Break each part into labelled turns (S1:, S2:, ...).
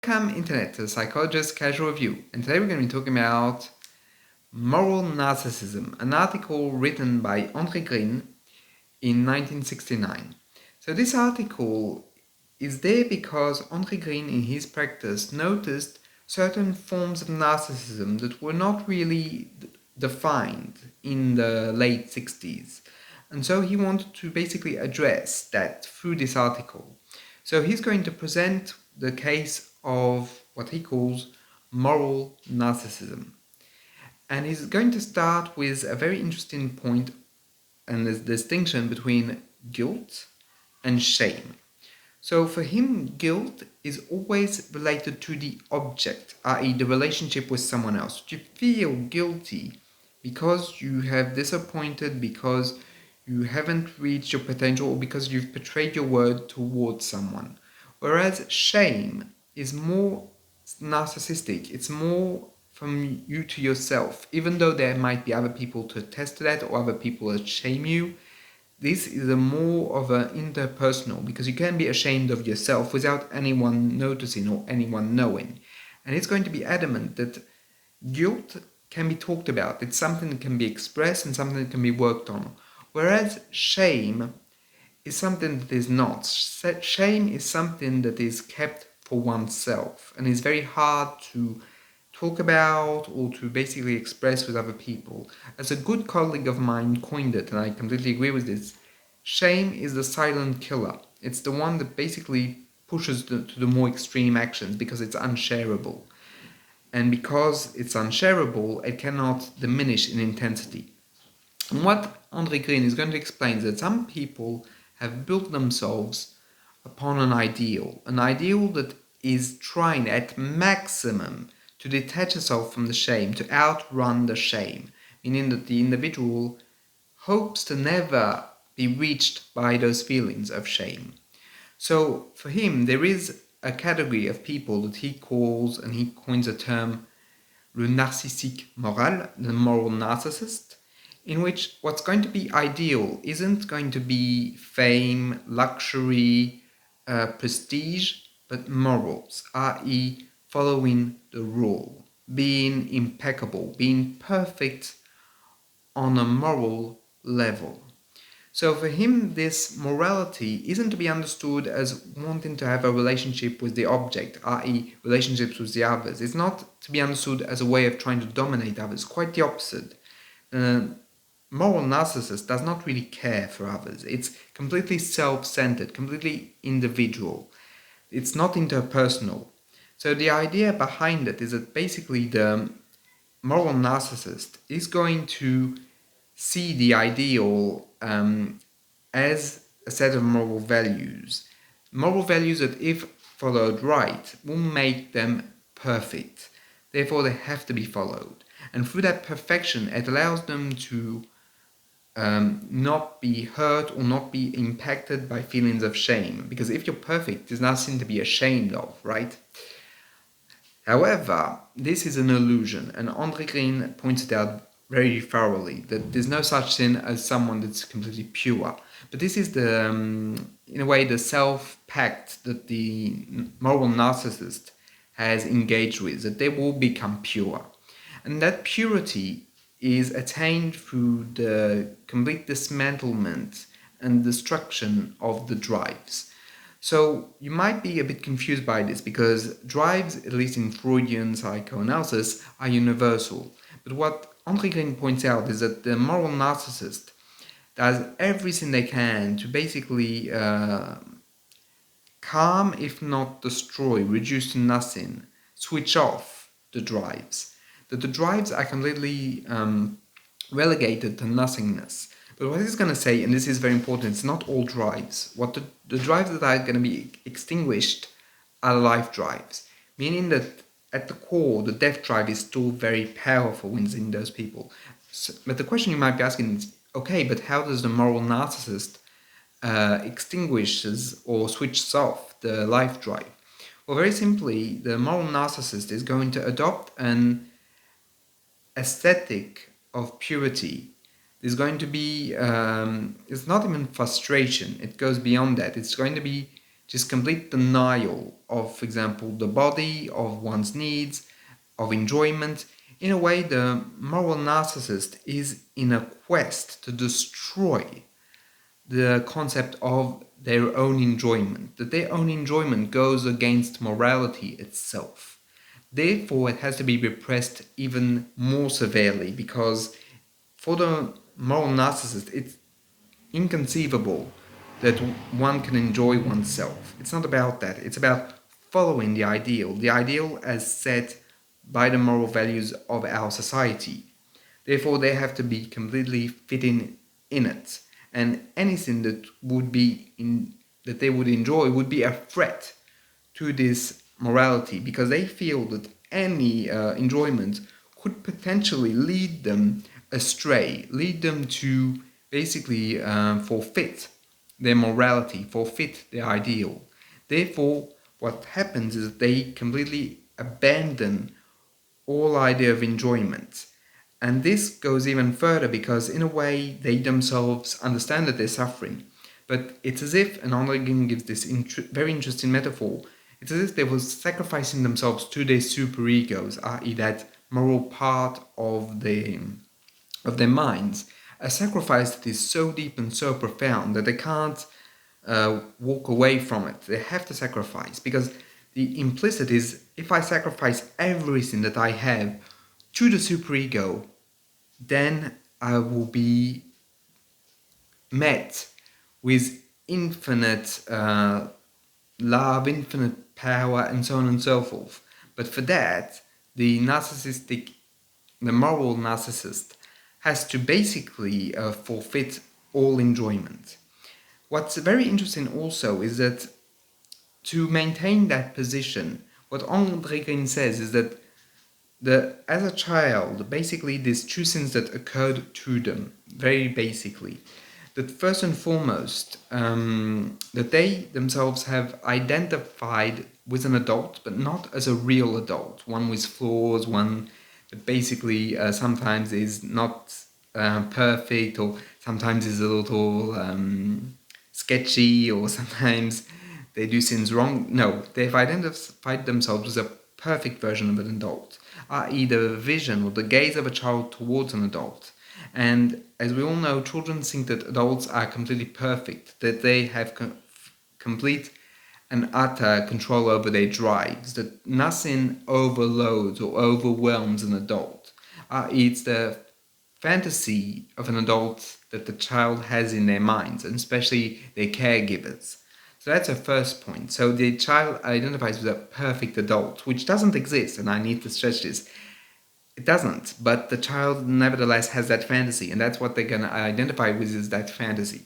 S1: Welcome Internet to the Psychologist Casual Review, and today we're going to be talking about Moral Narcissism, an article written by André Green in 1969. So this article is there because André Green in his practice noticed certain forms of narcissism that were not really defined in the late 60s. And so he wanted to basically address that through this article. So he's going to present the case of what he calls moral narcissism. And he's going to start with a very interesting point and the distinction between guilt and shame. So for him, guilt is always related to the object, i.e. the relationship with someone else. You feel guilty because you have disappointed, because you haven't reached your potential, or because you've betrayed your word towards someone. Whereas shame is more narcissistic. It's more from you to yourself. Even though there might be other people to attest to that or other people that shame you, this is a more of an interpersonal, because you can be ashamed of yourself without anyone noticing or anyone knowing. And it's going to be adamant that guilt can be talked about. It's something that can be expressed and something that can be worked on. Whereas shame is something that is not. Shame is something that is kept for oneself and is very hard to talk about or to basically express with other people. As a good colleague of mine coined it, and I completely agree with this, shame is the silent killer. It's the one that basically pushes to the more extreme actions because it's unshareable. And because it's unshareable, it cannot diminish in intensity. And what André Green is going to explain is that some people have built themselves upon an ideal that is trying at maximum to detach itself from the shame, to outrun the shame, meaning that the individual hopes to never be reached by those feelings of shame. So for him, there is a category of people that he calls, and he coins the term, le narcissique moral, the moral narcissist, in which what's going to be ideal isn't going to be fame, luxury, prestige, but morals, i.e. following the rule, being impeccable, being perfect on a moral level. So for him, this morality isn't to be understood as wanting to have a relationship with the object, i.e. relationships with the others. It's not to be understood as a way of trying to dominate others, quite the opposite. Moral narcissist does not really care for others. It's completely self-centered, completely individual. It's not interpersonal. So the idea behind it is that basically the moral narcissist is going to see the ideal as a set of moral values that, if followed right, will make them perfect. Therefore, they have to be followed. And through that perfection, it allows them to not be hurt or not be impacted by feelings of shame. Because if you're perfect, there's nothing to be ashamed of, right? However, this is an illusion, and André Green points it out very thoroughly, that there's no such thing as someone that's completely pure. But this is in a way, the self-pact that the moral narcissist has engaged with, that they will become pure. And that purity is attained through the complete dismantlement and destruction of the drives. So you might be a bit confused by this, because drives, at least in Freudian psychoanalysis, are universal. But what André Green points out is that the moral narcissist does everything they can to basically calm, if not destroy, reduce to nothing, switch off the drives. That the drives are completely relegated to nothingness. But what he's going to say, and this is very important, it's not all drives. What the drives that are going to be extinguished are life drives, meaning that at the core, the death drive is still very powerful within those people. So, but the question you might be asking is, okay, but how does the moral narcissist extinguishes or switches off the life drive? Well, very simply, the moral narcissist is going to adopt an aesthetic of purity. There's going to be, it's not even frustration, it goes beyond that. It's going to be just complete denial of, for example, the body, of one's needs, of enjoyment. In a way, the moral narcissist is in a quest to destroy the concept of their own enjoyment, that their own enjoyment goes against morality itself. Therefore, it has to be repressed even more severely, because for the moral narcissist, it's inconceivable that one can enjoy oneself. It's not about that. It's about following the ideal as set by the moral values of our society. Therefore, they have to be completely fitting in it. And anything that they would enjoy would be a threat to this morality, because they feel that any enjoyment could potentially lead them astray, lead them to basically forfeit their morality, forfeit their ideal. Therefore, what happens is that they completely abandon all idea of enjoyment. And this goes even further, because in a way they themselves understand that they're suffering. But it's as if, and André Green gives this very interesting metaphor, it's as if they were sacrificing themselves to their superegos, i.e. that moral part of their minds, a sacrifice that is so deep and so profound that they can't walk away from it. They have to sacrifice, because the implicit is, if I sacrifice everything that I have to the superego, then I will be met with infinite love, infinite power, and so on and so forth. But for that, the moral narcissist has to basically forfeit all enjoyment. What's very interesting also is that to maintain that position, what André Green says is that as a child, basically these two things that occurred to them, very basically, that first and foremost, that they themselves have identified with an adult, but not as a real adult, one with flaws, one that basically sometimes is not perfect, or sometimes is a little sketchy, or sometimes they do things wrong. No, they've identified themselves as a perfect version of an adult, i.e. the vision or the gaze of a child towards an adult. And as we all know, children think that adults are completely perfect, that they have complete and utter control over their drives, that nothing overloads or overwhelms an adult. It's the fantasy of an adult that the child has in their minds, and especially their caregivers. So that's a first point. So the child identifies with a perfect adult, which doesn't exist, and I need to stress this. It doesn't, but the child nevertheless has that fantasy, and that's what they're going to identify with, is that fantasy.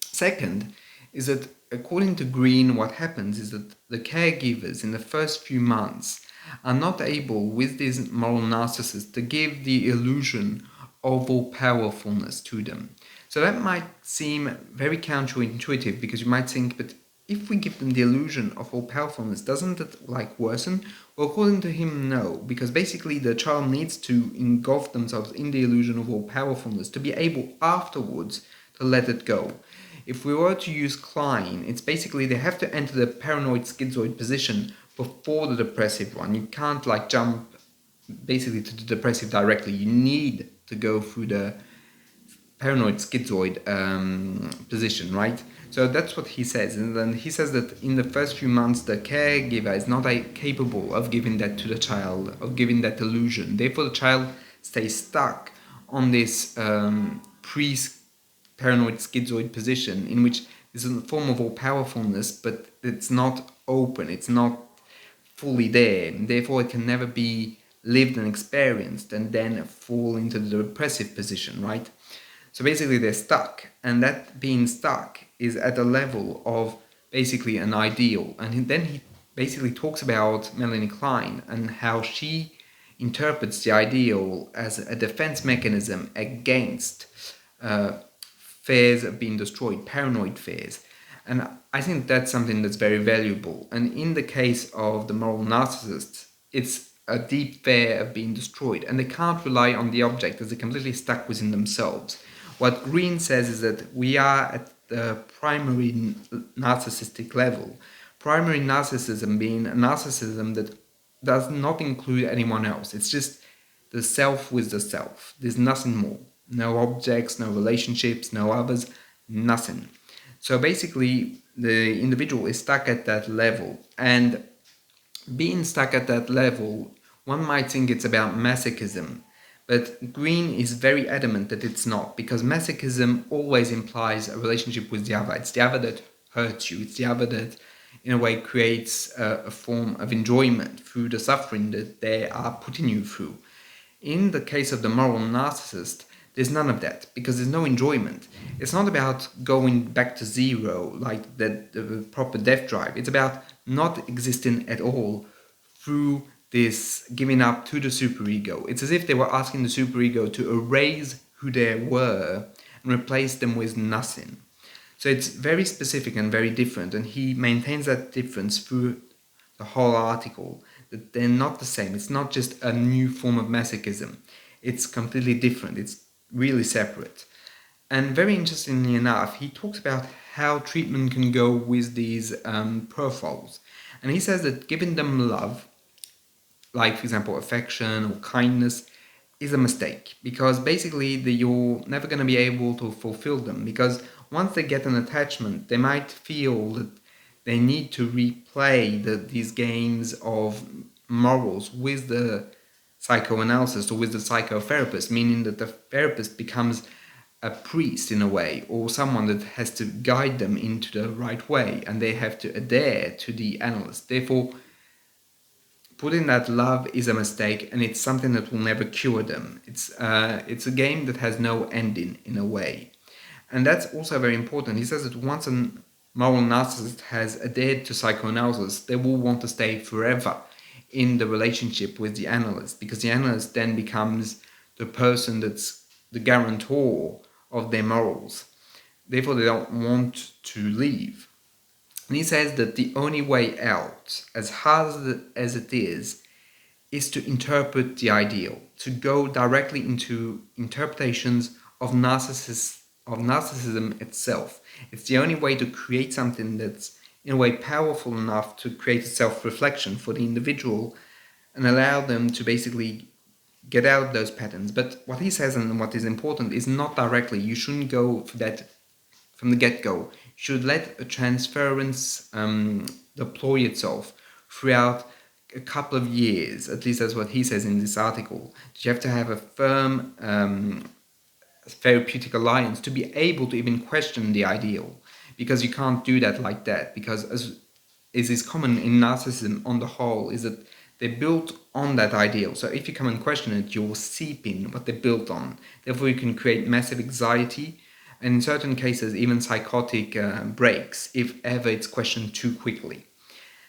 S1: Second is that, according to Green, what happens is that the caregivers in the first few months are not able, with this moral narcissist, to give the illusion of all powerfulness to them. So that might seem very counterintuitive, because you might think, but if we give them the illusion of all powerfulness, doesn't it worsen? Well, according to him, no, because basically the child needs to engulf themselves in the illusion of all powerfulness to be able afterwards to let it go. If we were to use Klein, it's basically they have to enter the paranoid schizoid position before the depressive one. You can't jump basically to the depressive directly. You need to go through the paranoid schizoid position, right? So that's what he says. And then he says that in the first few months, the caregiver is not capable of giving that to the child, of giving that illusion. Therefore, the child stays stuck on this pre-paranoid schizoid position, in which there's a form of all powerfulness, but it's not open, it's not fully there. And therefore, it can never be lived and experienced, and then fall into the depressive position, right? So basically they're stuck, and that being stuck is at a level of basically an ideal. And then he basically talks about Melanie Klein and how she interprets the ideal as a defense mechanism against fears of being destroyed, paranoid fears. And I think that's something that's very valuable. And in the case of the moral narcissists, it's a deep fear of being destroyed, and they can't rely on the object as they're completely stuck within themselves. What Green says is that we are the primary narcissistic level. Primary narcissism being a narcissism that does not include anyone else. It's just the self with the self. There's nothing more. No objects, no relationships, no others, nothing. So basically, the individual is stuck at that level. And being stuck at that level, one might think it's about masochism. But Green is very adamant that it's not, because masochism always implies a relationship with the other. It's the other that hurts you. It's the other that, in a way, creates a form of enjoyment through the suffering that they are putting you through. In the case of the moral narcissist, there's none of that, because there's no enjoyment. It's not about going back to zero, like the proper death drive. It's about not existing at all through this giving up to the superego. It's as if they were asking the superego to erase who they were and replace them with nothing. So it's very specific and very different, and he maintains that difference through the whole article, that they're not the same. It's not just a new form of masochism. It's completely different. It's really separate. And very interestingly enough, he talks about how treatment can go with these profiles. And he says that giving them love, like for example affection or kindness, is a mistake, because basically you're never going to be able to fulfill them, because once they get an attachment, they might feel that they need to replay these games of morals with the psychoanalyst or with the psychotherapist, meaning that the therapist becomes a priest in a way, or someone that has to guide them into the right way, and they have to adhere to the analyst. Therefore, putting that love is a mistake, and it's something that will never cure them. It's a game that has no ending in a way. And that's also very important. He says that once a moral narcissist has adhered to psychoanalysis, they will want to stay forever in the relationship with the analyst, because the analyst then becomes the person that's the guarantor of their morals. Therefore, they don't want to leave. And he says that the only way out, as hard as it is to interpret the ideal, to go directly into interpretations of narcissism itself. It's the only way to create something that's, in a way, powerful enough to create a self-reflection for the individual and allow them to basically get out of those patterns. But what he says, and what is important, is not directly. You shouldn't go for that from the get-go. You should let a transference deploy itself throughout a couple of years. At least that's what he says in this article. You have to have a firm therapeutic alliance to be able to even question the ideal, because you can't do that like that, because as is common in narcissism on the whole, is that they're built on that ideal. So if you come and question it, you'll seep in what they're built on. Therefore, you can create massive anxiety, and in certain cases, even psychotic breaks, if ever it's questioned too quickly.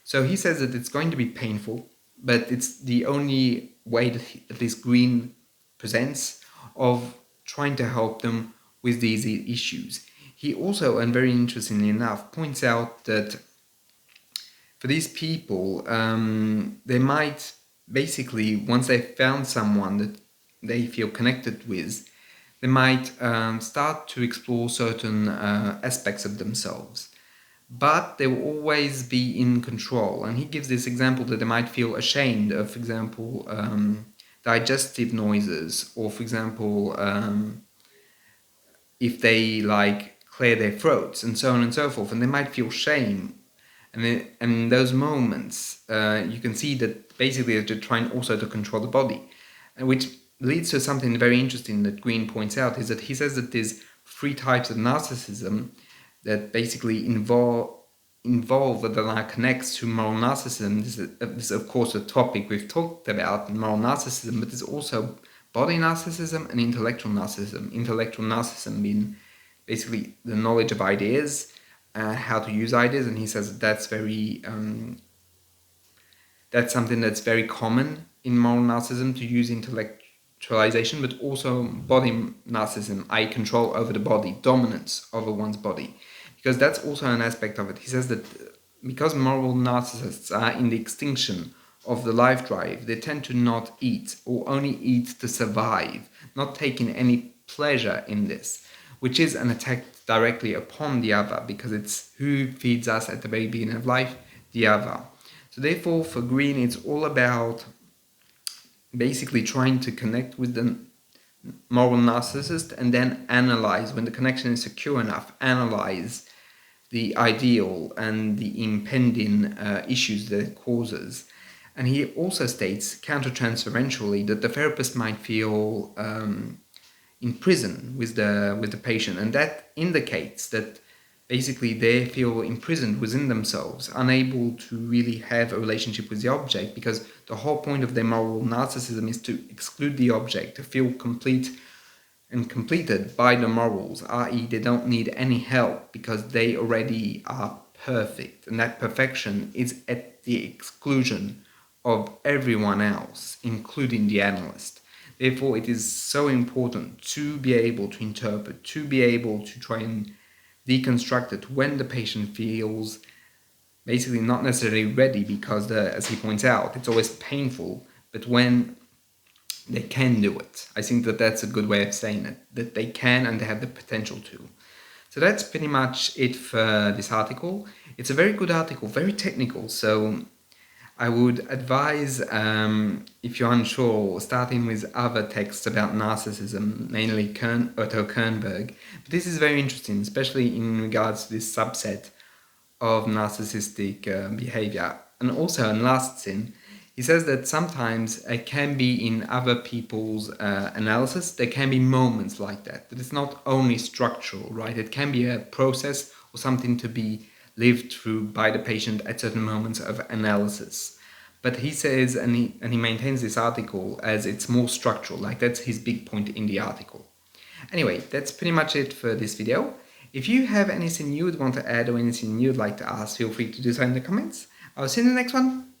S1: So he says that it's going to be painful, but it's the only way that at least Green presents of trying to help them with these issues. He also, and very interestingly enough, points out that for these people, they might basically, once they've found someone that they feel connected with, they might start to explore certain aspects of themselves. But they will always be in control. And he gives this example that they might feel ashamed of, for example, digestive noises, or for example, if they clear their throats, and so on and so forth, and they might feel shame. And in those moments, you can see that basically they're trying also to control the body, and which leads to something very interesting that Green points out, is that he says that there's 3 types of narcissism that basically involve that connects to moral narcissism. This is of course a topic we've talked about, moral narcissism, but there's also body narcissism and intellectual narcissism. Intellectual narcissism being basically the knowledge of ideas, how to use ideas, and he says that's very that's something that's very common in moral narcissism, to use intellectualization, but also body narcissism, i.e. control over the body, dominance over one's body, because that's also an aspect of it. He says that because moral narcissists are in the extinction of the life drive, they tend to not eat, or only eat to survive, not taking any pleasure in this. which is an attack directly upon the other, because it's who feeds us at the very beginning of life, the other. So therefore, for Green, it's all about basically trying to connect with the moral narcissist and then analyze, when the connection is secure enough, analyze the ideal and the impending issues that it causes. And he also states countertransferentially that the therapist might feel in prison with the patient, and that indicates that basically they feel imprisoned within themselves, unable to really have a relationship with the object, because the whole point of their moral narcissism is to exclude the object, to feel complete and completed by the morals, i.e. they don't need any help because they already are perfect, and that perfection is at the exclusion of everyone else, including the analyst. Therefore, it is so important to be able to interpret, to be able to try and deconstruct it when the patient feels basically not necessarily ready, because as he points out, it's always painful, but when they can do it. I think that that's a good way of saying it, that they can and they have the potential to. So that's pretty much it for this article. It's a very good article, very technical, so I would advise, if you're unsure, starting with other texts about narcissism, mainly Otto Kernberg. But this is very interesting, especially in regards to this subset of narcissistic behavior. And also, in last thing, he says that sometimes it can be in other people's analysis, there can be moments like that it's not only structural, right? It can be a process or something to be lived through by the patient at certain moments of analysis. But he says, and he maintains this article as it's more structural, like that's his big point in the article. Anyway, that's pretty much it for this video. If you have anything you would want to add or anything you'd like to ask, feel free to do so in the comments. I'll see you in the next one.